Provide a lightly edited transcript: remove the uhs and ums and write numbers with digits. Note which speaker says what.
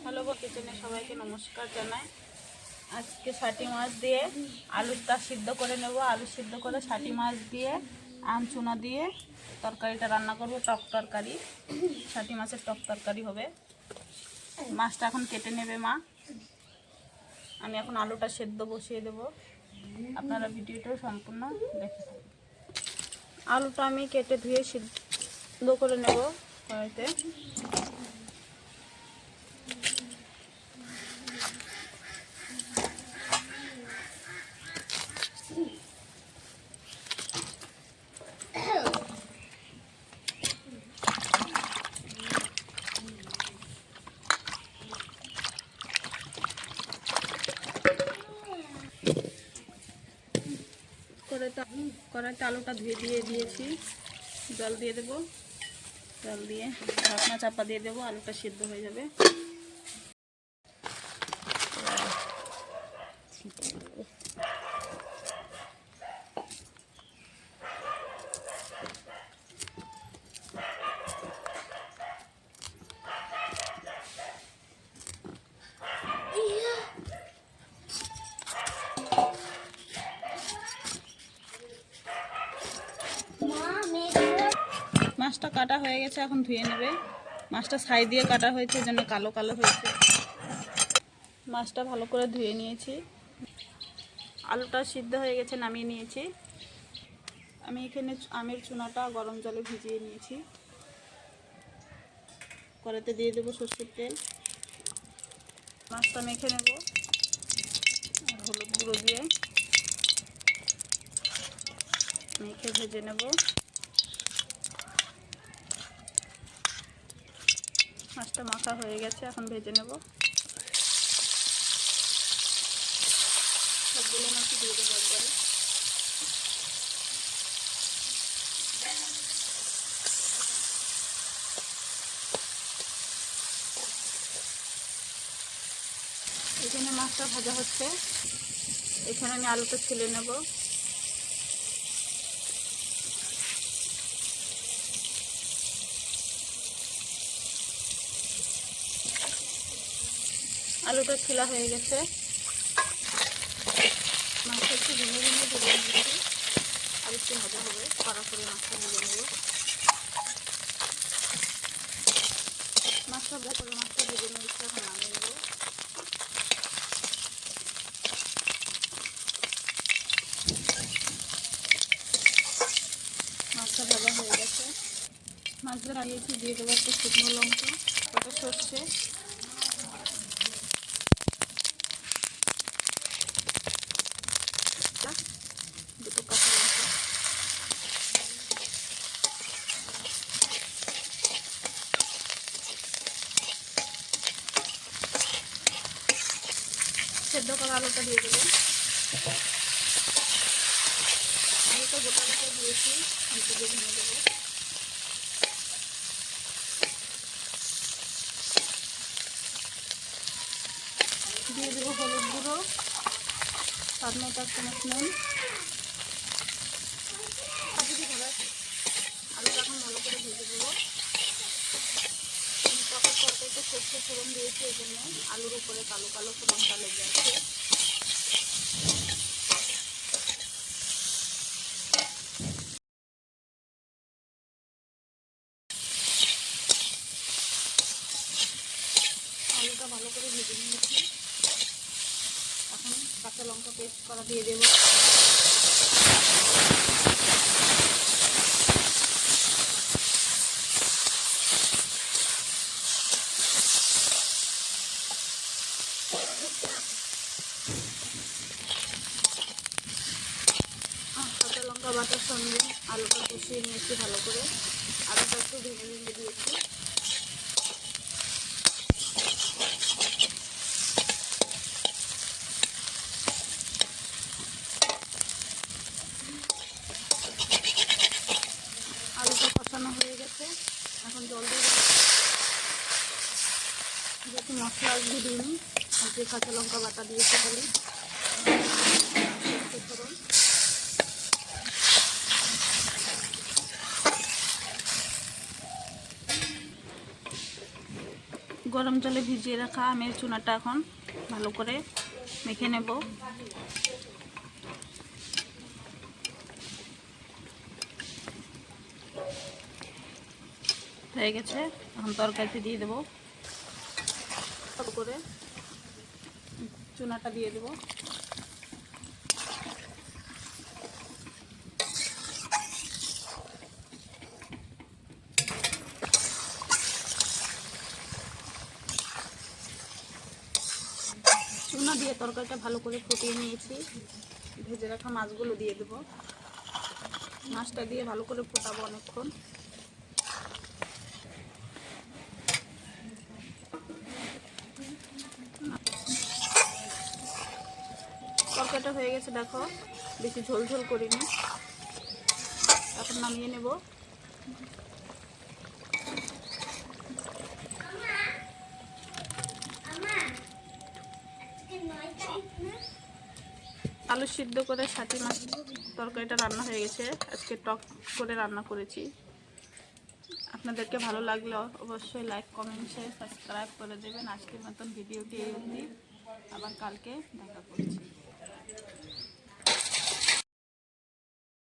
Speaker 1: Hello কিচেনে সবাইকে নমস্কার জানাই। আজকে ষাটি মাছ দিয়ে আলুটা সিদ্ধ করে নেব। আলু সিদ্ধ করে ষাটি মাছ দিয়ে আমচুনা দিয়ে তরকারিটা রান্না করব। টক তরকারি, ষাটি মাছের টক তরকারি হবে। মাছটা এখন কেটে নেবে মা। আমি এখন আলুটা সেদ্ধ বসিয়ে দেব। আপনারা ভিডিওটা সম্পূর্ণ দেখে থাকুন। আলুটা আমি কেটে ধুয়ে সিদ্ধ করে নেব কড়াইতে। কড়াইতে আলুটা ধুয়ে দিয়েছি। জল দিয়ে দেবো। জল দিয়ে ঢাকনা চাপা দিয়ে দেবো। আলুটা সিদ্ধ হয়ে যাবে। মাছটা কাটা হয়ে গেছে, এখন ধুয়ে নেবে। মাছটা ছাই দিয়ে কাটা হয়েছে, যেন কালো কালো হয়েছে। মাছটা ভালো করে ধুয়ে নিয়েছি। আলুটা সিদ্ধ হয়ে গেছে, নামিয়ে নিয়েছি। আমি এখানে আমের চুনাটা গরম জলে ভিজিয়ে নিয়েছি। কড়াইতে দিয়ে দেবো সরষের তেল। মাছটা মেখে নেব আর হলুদ গুঁড়ো দিয়ে মেখে ভেজে নেব। মাছটা মাখা হয়ে গেছে, এখন ভেজে নেব। সবগুলো মাছই দিয়ে দেবো একবারে। এখানে মাছটা ভাজা হচ্ছে, এখানে আমি আলুটা ছিলে নেব। আলুটা ছিলা হয়ে গেছে। মাছটা একটু ভেঙে ভেঙে ভেজে নিয়েছি। আর একটু ভাজা হবে, কড়া করে মাছটা ভেজে নেব। মাছটা ভেজে নিয়েছি, এখন নামিয়ে নেব। মাছটা ভাজা হয়ে গেছে। মাছটা লাগিয়েছি, দিয়ে দেবো একটা শুকনো লঙ্কা, একটা সর্ষে, দুটো কাঁচা লঙ্কা। সেদ্ধ করা আলুটা দিয়ে দেবো। আলুটা গোটা গোটা দিয়েছি, একটু দিয়ে ভেঙে দেবো। দিয়ে দেবো হলুদ গুঁড়ো, স্বাদ মতো 1 চামচ নুন। আলুটা এখন ভালো করে ভেজে দেবো। টকের তরকারিতে সর্ষে ফোড়ন দিয়েছি, এই জন্য আলুর উপরে কালো কালো ফোড়নটা লেগে আছে। আলুটা ভালো করে ভেজে নিয়েছি, এখন কাঁচা লঙ্কা পেস্ট করা দিয়ে দেবো। কাঁচা লঙ্কা বাটার সঙ্গে আলুটা কষিয়ে নিয়েছি ভালো করে। আলুটা একটু ভেঙে ভেঙে দিয়েছি। আলুটা কষানো হয়ে গেছে, এখন জল দিয়ে যেহেতু মশলা আসবে দিইনি, আজকে কাঁচা লঙ্কা বাটা দিয়েছি খালি। গরম জলে ভিজিয়ে রাখা আমের চুনাটা এখন ভালো করে মেখে নেব। হয়ে গেছে, এখন তরকারিতে দিয়ে দেবো। ভালো করে চুনাটা দিয়ে দেবো। চুনা দিয়ে তরকারিটা ভালো করে ফুটিয়ে নিয়েছি। ভেজে রাখা মাছগুলো দিয়ে দেবো। মাছটা দিয়ে ভালো করে ফোটাবো অনেকক্ষণ। তরকারিটা হয়ে গেছে, দেখো বেশি ঝোল ঝোল করিনি। এখন নামিয়ে নেব। আলু সিদ্ধ করে সাটি মাছ তরকারিটা রান্না হয়ে গেছে। আজকে টক করে রান্না করেছি। আপনাদেরকে ভালো লাগলে অবশ্যই লাইক, কমেন্ট, শেয়ার, সাবস্ক্রাইব করে দেবেন। আজকের মতন ভিডিওটি এই অবধি, আবার কালকে দেখা করছি।